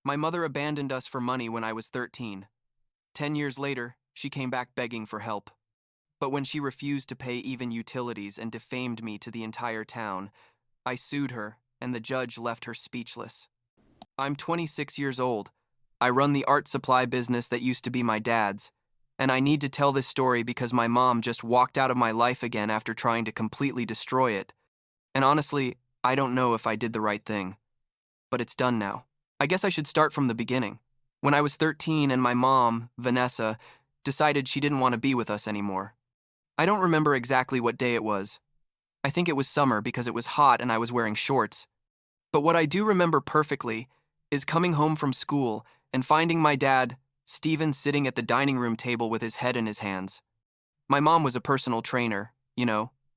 My mother abandoned us for money when I was 13. 10 years later, she came back begging for help. But when she refused to pay even utilities and defamed me to the entire town, I sued her, and the judge left her speechless. I'm 26 years old. I run the art supply business that used to be my dad's, and I need to tell this story because my mom just walked out of my life again after trying to completely destroy it. And honestly, I don't know if I did the right thing. But it's done now. I guess I should start from the beginning. When I was 13 and my mom, Vanessa, decided she didn't want to be with us anymore. I don't remember exactly what day it was. I think it was summer because it was hot and I was wearing shorts. But what I do remember perfectly is coming home from school and finding my dad, Stephen, sitting at the dining room table with his head in his hands. My mom was a personal trainer,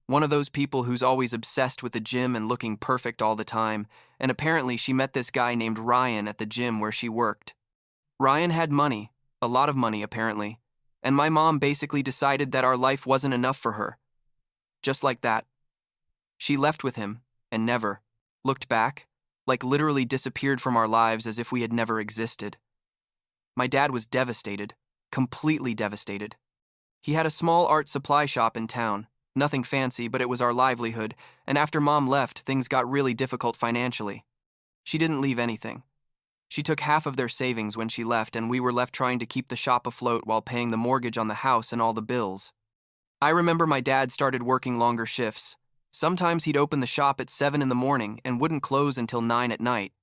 one of those people who's always obsessed with the gym and looking perfect all the time, and apparently she met this guy named Ryan at the gym where she worked. Ryan had money, a lot of money apparently, and my mom basically decided that our life wasn't enough for her. Just like that. She left with him, and never looked back, like literally disappeared from our lives as if we had never existed. My dad was devastated, completely devastated. He had a small art supply shop in town, nothing fancy, but it was our livelihood, and after Mom left, things got really difficult financially. She didn't leave anything. She took half of their savings when she left, and we were left trying to keep the shop afloat while paying the mortgage on the house and all the bills. I remember my dad started working longer shifts. Sometimes he'd open the shop at 7 in the morning and wouldn't close until 9 at night.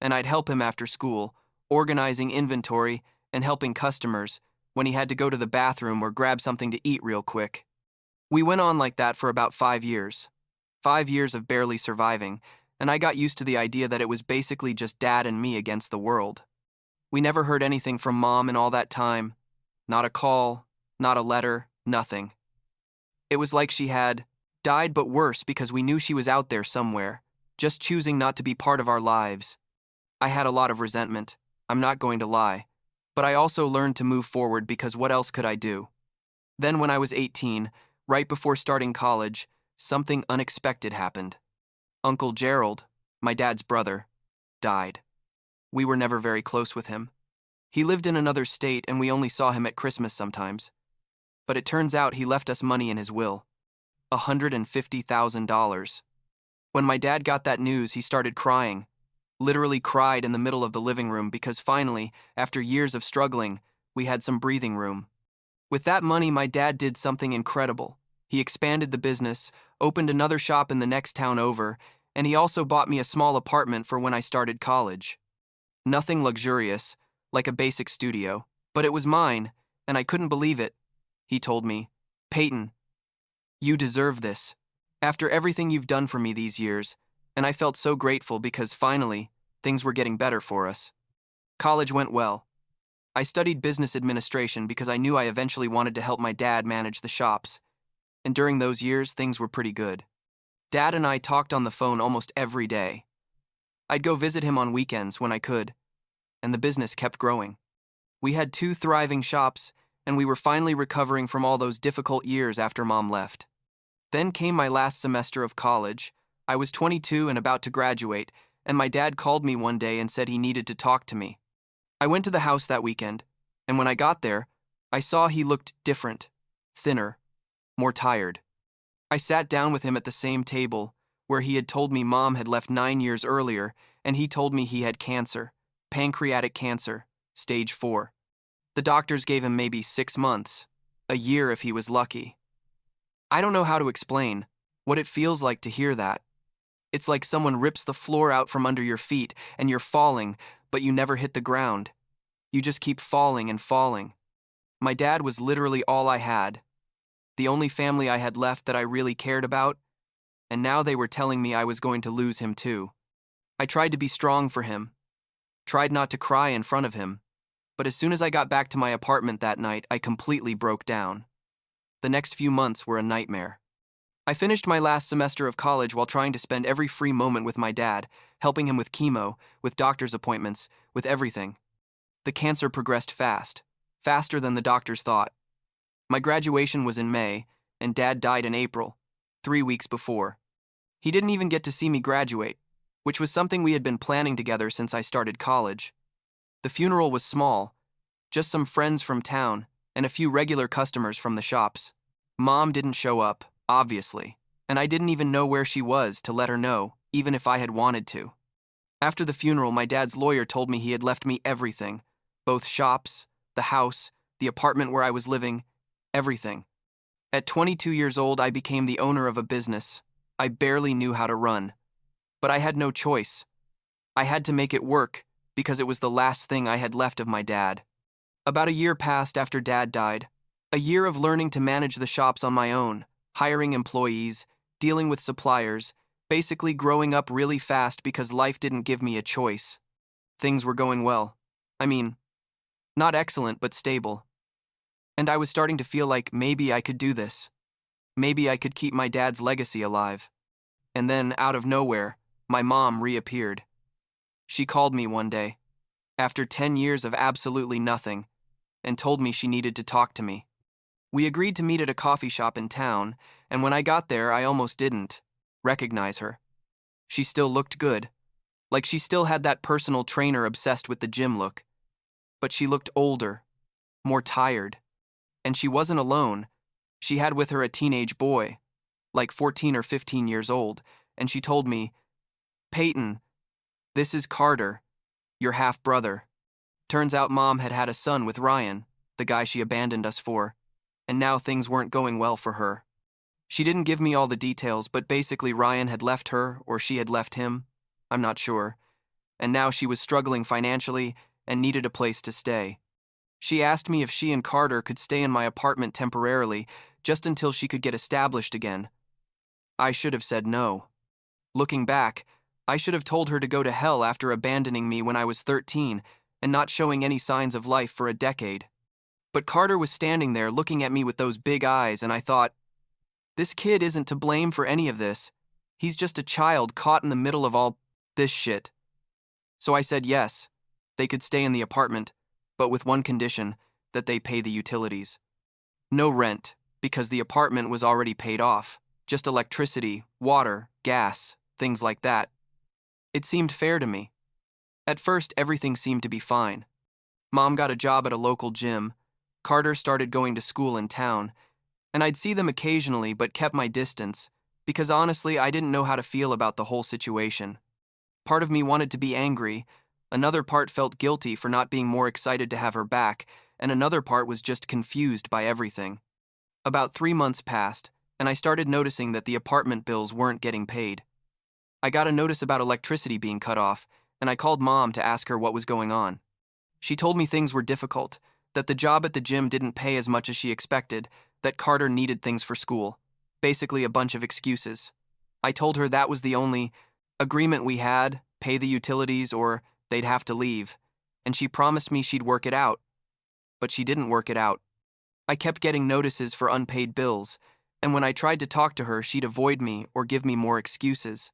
And I'd help him after school, organizing inventory and helping customers when he had to go to the bathroom or grab something to eat real quick. We went on like that for about 5 years. 5 years of barely surviving, and I got used to the idea that it was basically just Dad and me against the world. We never heard anything from Mom in all that time. Not a call, not a letter, nothing. It was like she had died, but worse because we knew she was out there somewhere, just choosing not to be part of our lives. I had a lot of resentment, I'm not going to lie, but I also learned to move forward because what else could I do? Then when I was 18, right before starting college, something unexpected happened. Uncle Gerald, my dad's brother, died. We were never very close with him. He lived in another state and we only saw him at Christmas sometimes. But it turns out he left us money in his will. $150,000. When my dad got that news, he started crying. Literally cried in the middle of the living room because finally, after years of struggling, we had some breathing room. With that money, my dad did something incredible. He expanded the business, opened another shop in the next town over, and he also bought me a small apartment for when I started college. Nothing luxurious, like a basic studio, but it was mine, and I couldn't believe it. He told me, "Peyton, you deserve this. After everything you've done for me these years," and I felt so grateful because finally, things were getting better for us. College went well. I studied business administration because I knew I eventually wanted to help my dad manage the shops. And during those years, things were pretty good. Dad and I talked on the phone almost every day. I'd go visit him on weekends when I could, and the business kept growing. We had 2 thriving shops, and we were finally recovering from all those difficult years after Mom left. Then came my last semester of college. I was 22 and about to graduate, and my dad called me one day and said he needed to talk to me. I went to the house that weekend, and when I got there, I saw he looked different, thinner, more tired. I sat down with him at the same table where he had told me Mom had left 9 years earlier, and he told me he had cancer, pancreatic cancer, stage 4. The doctors gave him maybe 6 months, a year if he was lucky. I don't know how to explain what it feels like to hear that. It's like someone rips the floor out from under your feet and you're falling, but you never hit the ground. You just keep falling and falling. My dad was literally all I had, the only family I had left that I really cared about, and now they were telling me I was going to lose him too. I tried to be strong for him, tried not to cry in front of him, but as soon as I got back to my apartment that night, I completely broke down. The next few months were a nightmare. I finished my last semester of college while trying to spend every free moment with my dad, helping him with chemo, with doctor's appointments, with everything. The cancer progressed fast, faster than the doctors thought. My graduation was in May, and Dad died in April, 3 weeks before. He didn't even get to see me graduate, which was something we had been planning together since I started college. The funeral was small, just some friends from town and a few regular customers from the shops. Mom didn't show up, obviously, and I didn't even know where she was to let her know, even if I had wanted to. After the funeral, my dad's lawyer told me he had left me everything, both shops, the house, the apartment where I was living, everything. At 22 years old, I became the owner of a business I barely knew how to run. But I had no choice. I had to make it work because it was the last thing I had left of my dad. About a year passed after Dad died, a year of learning to manage the shops on my own, hiring employees, dealing with suppliers, basically growing up really fast because life didn't give me a choice. Things were going well. I mean, not excellent, but stable. And I was starting to feel like maybe I could do this. Maybe I could keep my dad's legacy alive. And then, out of nowhere, my mom reappeared. She called me one day, after 10 years of absolutely nothing, and told me she needed to talk to me. We agreed to meet at a coffee shop in town, and when I got there, I almost didn't recognize her. She still looked good, like she still had that personal trainer obsessed with the gym look. But she looked older, more tired. And she wasn't alone. She had with her a teenage boy, like 14 or 15 years old, and she told me, "Peyton, this is Carter, your half-brother." Turns out Mom had had a son with Ryan, the guy she abandoned us for, and now things weren't going well for her. She didn't give me all the details, but basically Ryan had left her, or she had left him, I'm not sure, and now she was struggling financially and needed a place to stay. She asked me if she and Carter could stay in my apartment temporarily, just until she could get established again. I should have said no. Looking back, I should have told her to go to hell after abandoning me when I was 13 and not showing any signs of life for a decade. But Carter was standing there looking at me with those big eyes, and I thought, this kid isn't to blame for any of this. He's just a child caught in the middle of all this shit. So I said yes, they could stay in the apartment, but with one condition, that they pay the utilities. No rent, because the apartment was already paid off, just electricity, water, gas, things like that. It seemed fair to me. At first, everything seemed to be fine. Mom got a job at a local gym, Carter started going to school in town, and I'd see them occasionally but kept my distance, because honestly I didn't know how to feel about the whole situation. Part of me wanted to be angry, another part felt guilty for not being more excited to have her back, and another part was just confused by everything. About 3 months passed, and I started noticing that the apartment bills weren't getting paid. I got a notice about electricity being cut off, and I called Mom to ask her what was going on. She told me things were difficult, that the job at the gym didn't pay as much as she expected, that Carter needed things for school. Basically a bunch of excuses. I told her that was the only agreement we had, pay the utilities or they'd have to leave, and she promised me she'd work it out. But she didn't work it out. I kept getting notices for unpaid bills, and when I tried to talk to her, she'd avoid me or give me more excuses.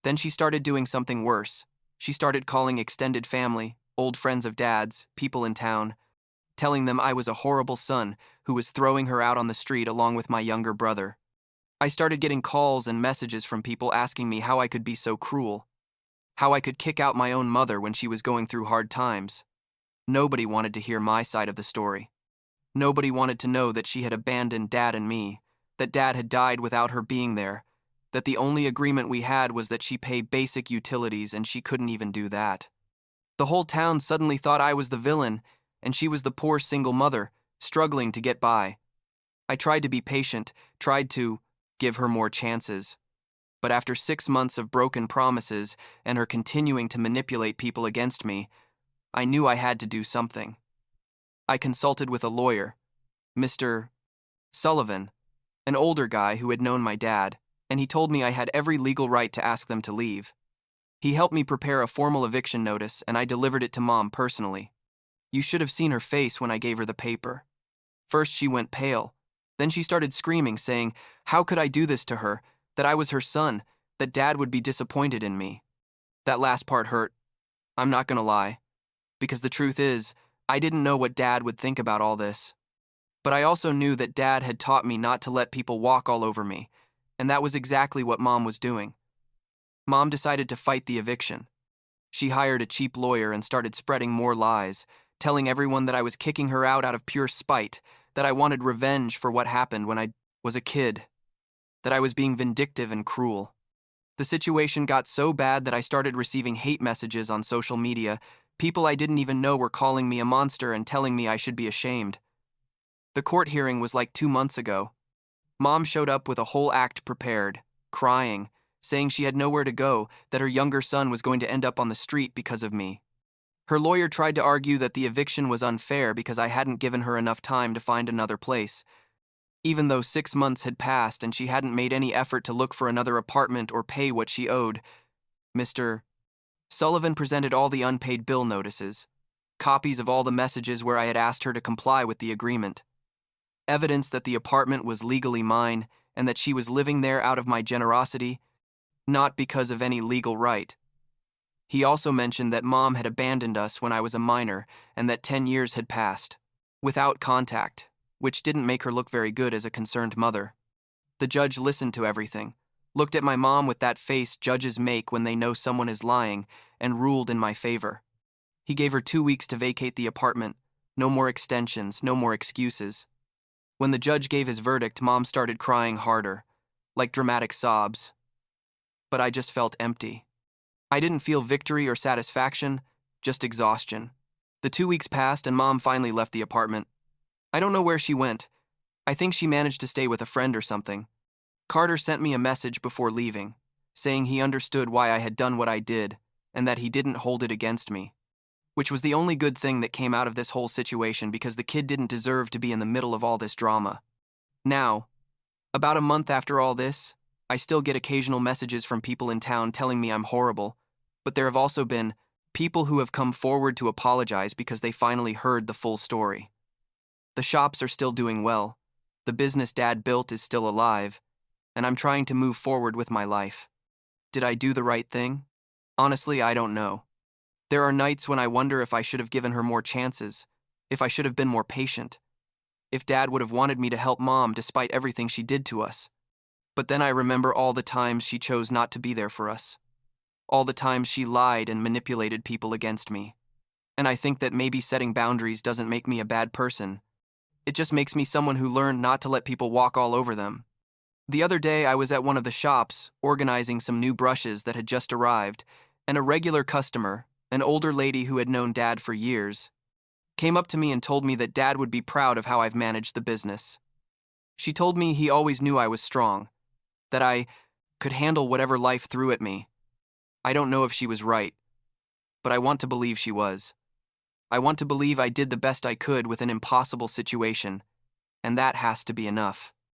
Then she started doing something worse. She started calling extended family, old friends of Dad's, people in town, telling them I was a horrible son who was throwing her out on the street along with my younger brother. I started getting calls and messages from people asking me how I could be so cruel, how I could kick out my own mother when she was going through hard times. Nobody wanted to hear my side of the story. Nobody wanted to know that she had abandoned Dad and me, that Dad had died without her being there, that the only agreement we had was that she pay basic utilities and she couldn't even do that. The whole town suddenly thought I was the villain, and she was the poor single mother, struggling to get by. I tried to be patient, tried to give her more chances. But after 6 months of broken promises and her continuing to manipulate people against me, I knew I had to do something. I consulted with a lawyer, Mr. Sullivan, an older guy who had known my dad, and he told me I had every legal right to ask them to leave. He helped me prepare a formal eviction notice, and I delivered it to Mom personally. You should have seen her face when I gave her the paper. First she went pale, then she started screaming, saying, how could I do this to her, that I was her son, that Dad would be disappointed in me. That last part hurt. I'm not gonna lie, because the truth is, I didn't know what Dad would think about all this. But I also knew that Dad had taught me not to let people walk all over me, and that was exactly what Mom was doing. Mom decided to fight the eviction. She hired a cheap lawyer and started spreading more lies, telling everyone that I was kicking her out of pure spite, that I wanted revenge for what happened when I was a kid, that I was being vindictive and cruel. The situation got so bad that I started receiving hate messages on social media. People I didn't even know were calling me a monster and telling me I should be ashamed. The court hearing was like 2 months ago. Mom showed up with a whole act prepared, crying, saying she had nowhere to go, that her younger son was going to end up on the street because of me. Her lawyer tried to argue that the eviction was unfair because I hadn't given her enough time to find another place, even though 6 months had passed and she hadn't made any effort to look for another apartment or pay what she owed. Mr. Sullivan presented all the unpaid bill notices, copies of all the messages where I had asked her to comply with the agreement, evidence that the apartment was legally mine and that she was living there out of my generosity, not because of any legal right. He also mentioned that Mom had abandoned us when I was a minor and that 10 years had passed, without contact, which didn't make her look very good as a concerned mother. The judge listened to everything, looked at my mom with that face judges make when they know someone is lying, and ruled in my favor. He gave her 2 weeks to vacate the apartment, no more extensions, no more excuses. When the judge gave his verdict, Mom started crying harder, like dramatic sobs. But I just felt empty. I didn't feel victory or satisfaction, just exhaustion. The 2 weeks passed and Mom finally left the apartment. I don't know where she went. I think she managed to stay with a friend or something. Carter sent me a message before leaving, saying he understood why I had done what I did and that he didn't hold it against me, which was the only good thing that came out of this whole situation because the kid didn't deserve to be in the middle of all this drama. Now, about a month after all this, I still get occasional messages from people in town telling me I'm horrible, but there have also been people who have come forward to apologize because they finally heard the full story. The shops are still doing well, the business Dad built is still alive, and I'm trying to move forward with my life. Did I do the right thing? Honestly, I don't know. There are nights when I wonder if I should have given her more chances, if I should have been more patient, if Dad would have wanted me to help Mom despite everything she did to us. But then I remember all the times she chose not to be there for us, all the times she lied and manipulated people against me. And I think that maybe setting boundaries doesn't make me a bad person. It just makes me someone who learned not to let people walk all over them. The other day I was at one of the shops organizing some new brushes that had just arrived, and a regular customer, an older lady who had known Dad for years, came up to me and told me that Dad would be proud of how I've managed the business. She told me he always knew I was strong, that I could handle whatever life threw at me. I don't know if she was right, but I want to believe she was. I want to believe I did the best I could with an impossible situation, and that has to be enough.